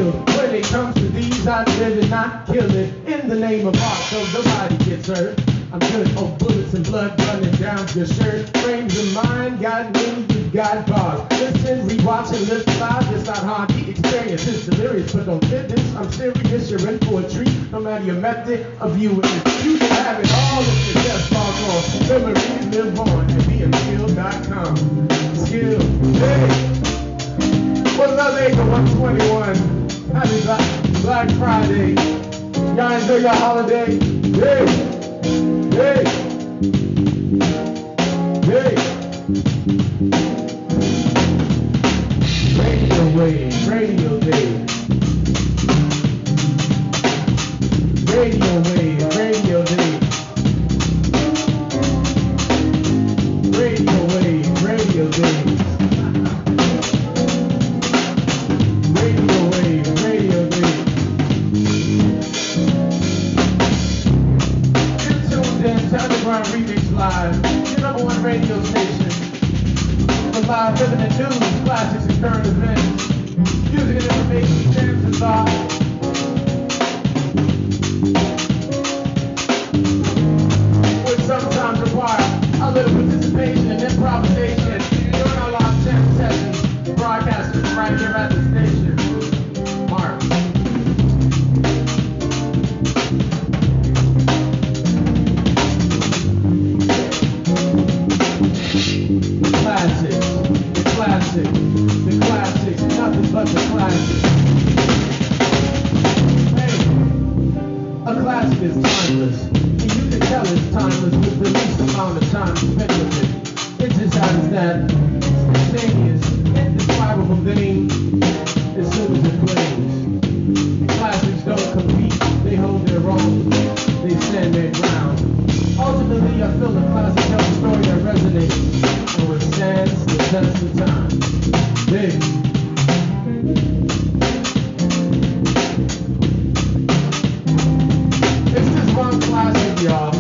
skilled. When it comes to these, I'd rather not kill it. In the name of art, so nobody gets hurt. I'm good. Oh, bullets and blood running down your shirt. Frames of mind, got me, you got bars. Listen, rewatch and live live. It's not hard. The experience is delirious, but don't fit this. I'm serious. You're in for a treat. No matter your method of viewing it, you can have it all if you just log on. Memories live on at bmskill.com. Skill, hey. What's up, Acre121? Happy Black Friday. Y'all enjoy your holiday? Hey. Hey! Hey! Radio wave, radio wave. Radio wave, radio wave. Radio wave, radio wave. Radio wave, radio wave. Underground Remix Live, your number one radio station. We're live living in news, classics, and current events. Music and information, dance and vibe. Would sometimes require a little participation and improvisation during our live jam sessions, broadcasting right here at the station. Mark. The classics, nothing but the classics. Hey, a classic is timeless, and you can tell it's timeless with the least amount of time spent with it. It just has that instantaneous, indescribable thing as soon as it plays. Classics don't compete, they hold their own, they stand their ground. Ultimately, I feel the classic tells a story that resonates and withstands the test of time. Big. It's just one classic, y'all.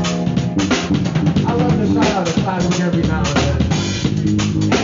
I love to shout out a classic every now and then.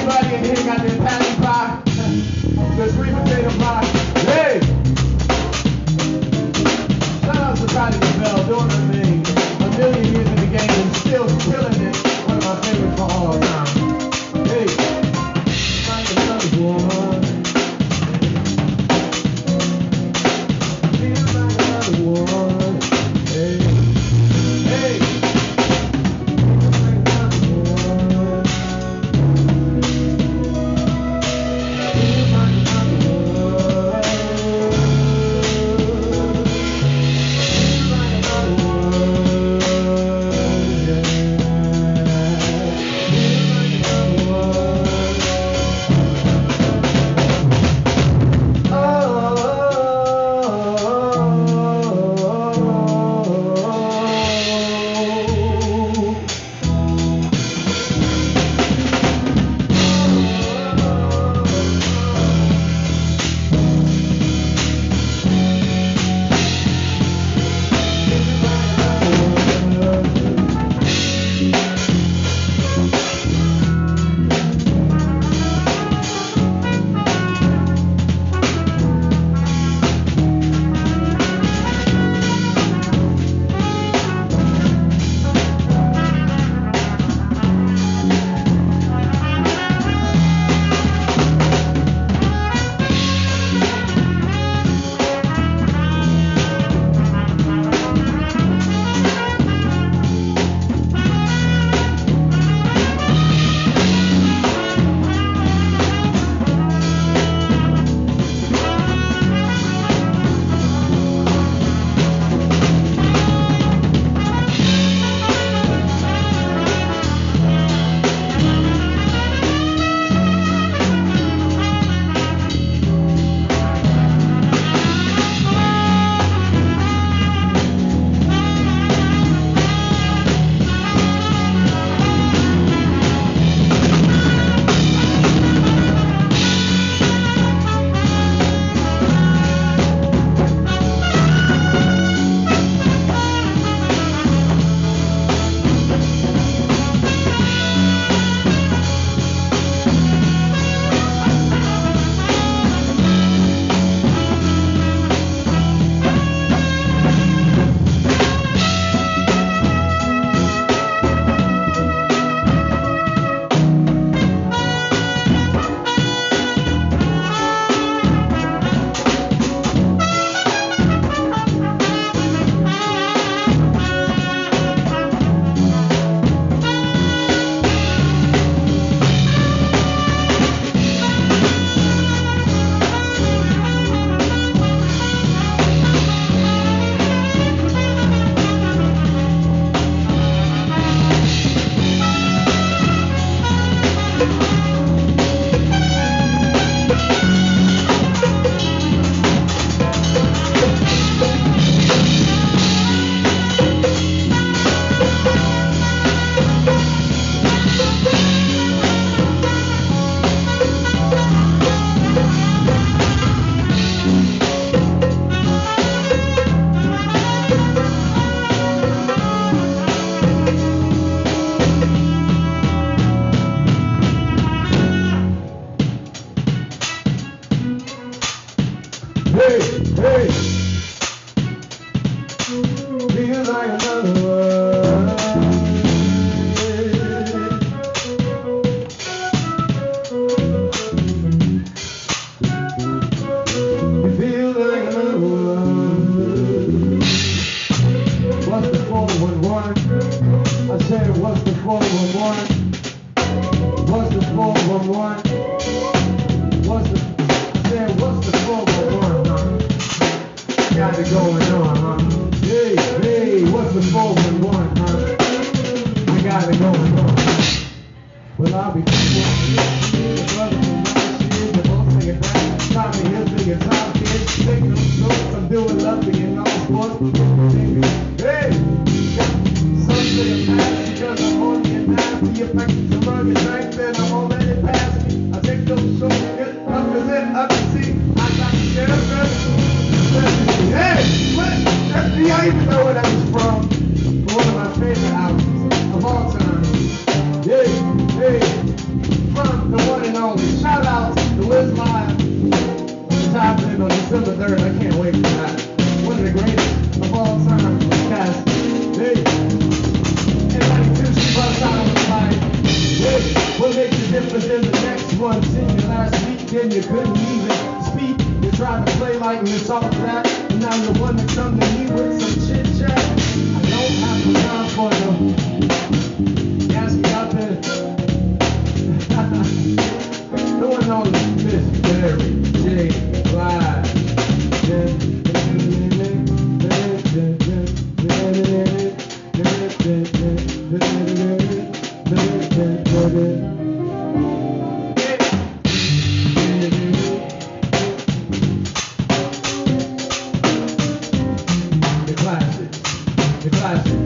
got it going on, huh? Hey, hey, what's the 411, huh? I got it going on. Well, I'll be the brother from last year, the both singing back. Tommy Hill, big and top kids, taking them shorts. I'm doing lovely in all sports. Hey, some say I'm happy because I'm on the nasty effect. The rugged strength that I'm already past me. I take those shorts, get up as it up to see. I got to get up and hey, what? I even know where that was from. One of my favorite albums of all time. Yeah, hey, from the one and only. Shout out to Liz Live. It's happening on December 3rd. I can't wait for that. One of the greatest of all time. Cast. Hey, and 92, she busts out on the light. Hey, what makes the difference in the next one? Seen you last week, then you couldn't even speak. You tried to play like me, it's all that. And now you're one to come to me with some chit chat. I don't have the time for them. Ask me out there. No one knows Miss Mary J. Blige. The classic. The classic.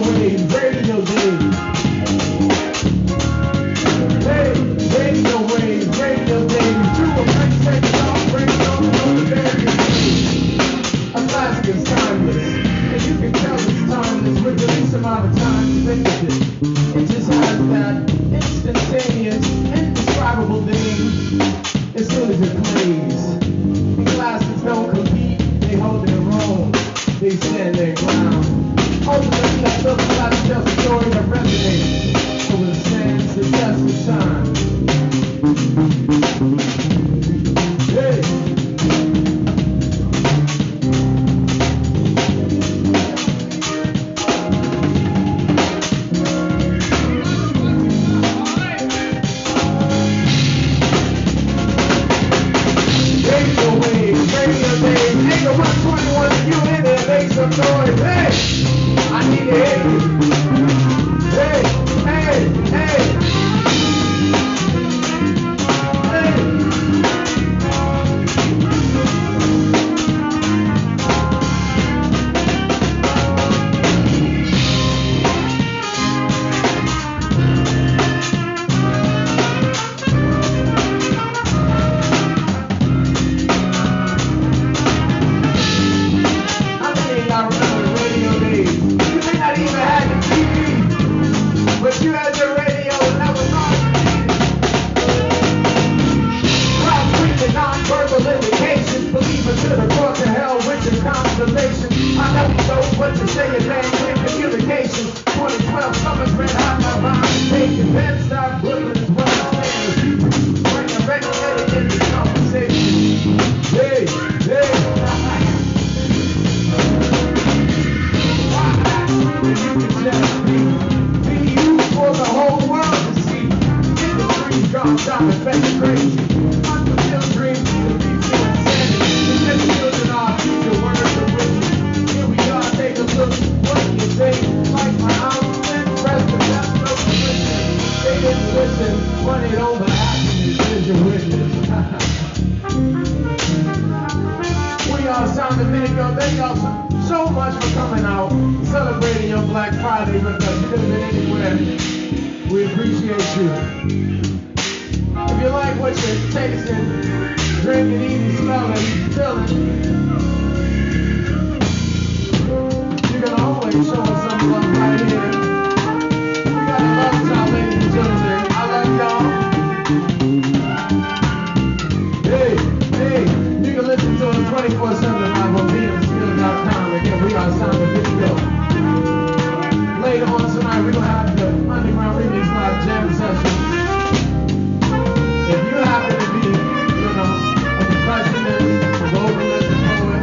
waves, radio days. Hey, radio waves, radio days. Through a break, take it off, break it on the various days. A classic is timeless, and you can tell it's timeless with the least amount of time to think of it. It just has that instantaneous, indescribable thing as soon as it plays. The classics don't compete, they hold their own, they stand their ground. Ultimately, I feel the classic tells a story that resonates over the sands, the test of time. Hey! Acre121, you in there, make some noise. Hey, I need to hear you. Hey, hey, hey. Hey. But you had your radio and that was on. Crowd screaming non-verbal indications, believers to the court to hell, which is constellation. I never know what to say in language communication. 2012 summer's red hot, my rhymes taking bed stop, Brooklyn is what I'm saying. Bring a regulated in this conversation. Hey, hey. You can just be for the whole world to see. Industries gone shopping, fake crazy. Unfulfilled dreams need to be filled insanity. The next children are future words of wisdom. Here we are, take a look. What do you say? Like my house and president, that's no solution. They didn't listen. Run it over, happiness is your witness. We are Sound of Indigo. Thank y'all so much for coming out, celebrating your Black Friday with us. You could have been anywhere. We appreciate you. If you like what you're tasting, drinking, eating, smelling, feeling, you can always show us some love right here. We got a love child, ladies and gentlemen. I love y'all. Hey, hey, you can listen to us 24/7 live on VMSkill.com. Again, we are Sound of Indigo. Later on tonight, we're going to have the Underground Remix Live Jam Session. If you happen to be, a percussionist, a vocalist, a poet,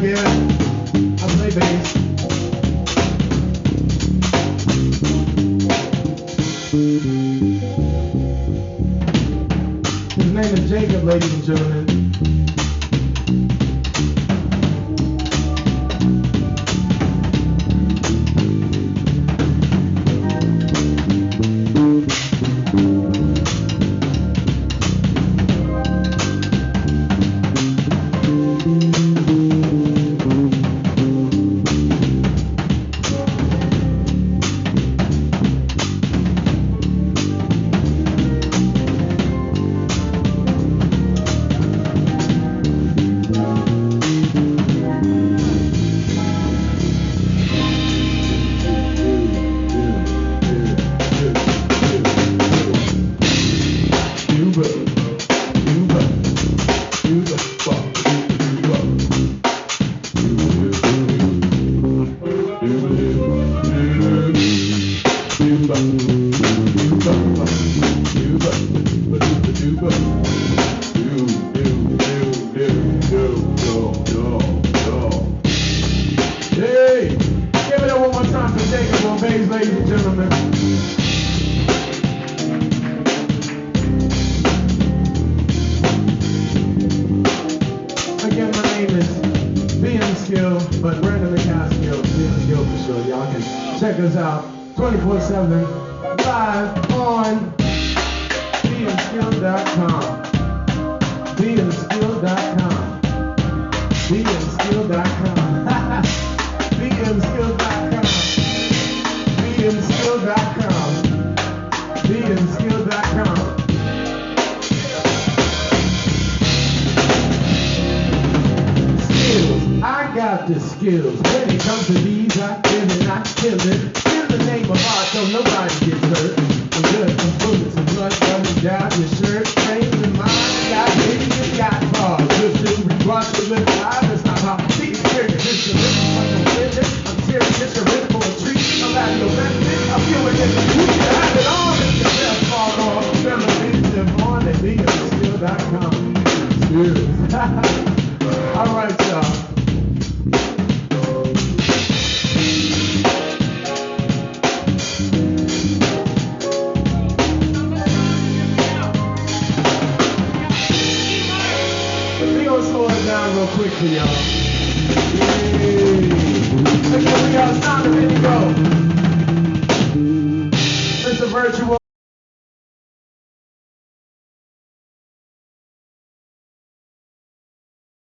yeah. I play bass. His name is Jacob, ladies and gentlemen. Hey, give it up one more time for Jacob on bass, ladies and gentlemen. Again, my name is being Skill, but randomly cast Skill, being Skill for sure. Y'all can check us out 24/7 live on beingskill.com. Beingskill.com. Beingskill.com. Beingskill.com. Beingskill.com. Beingskill.com. Skills. I got the skills. When it comes to these, I kill it, I kill it. In the name of art, so nobody gets hurt. I'm good from bullets and blood running down your shirt. Frames and mind, got baby, you got bars. Just to watch the live live, it's not how see experience. It's the living from the business. I'm serious, you're in for a treat. I'm at your benefit. I'm feeling it. You can have it all. It's the best fall off. Remember, live on at beingskill.com. Skills. All right, y'all. Slow it down real quick for y'all. Yay. Again, we got a sound of Indigo. It's a virtual.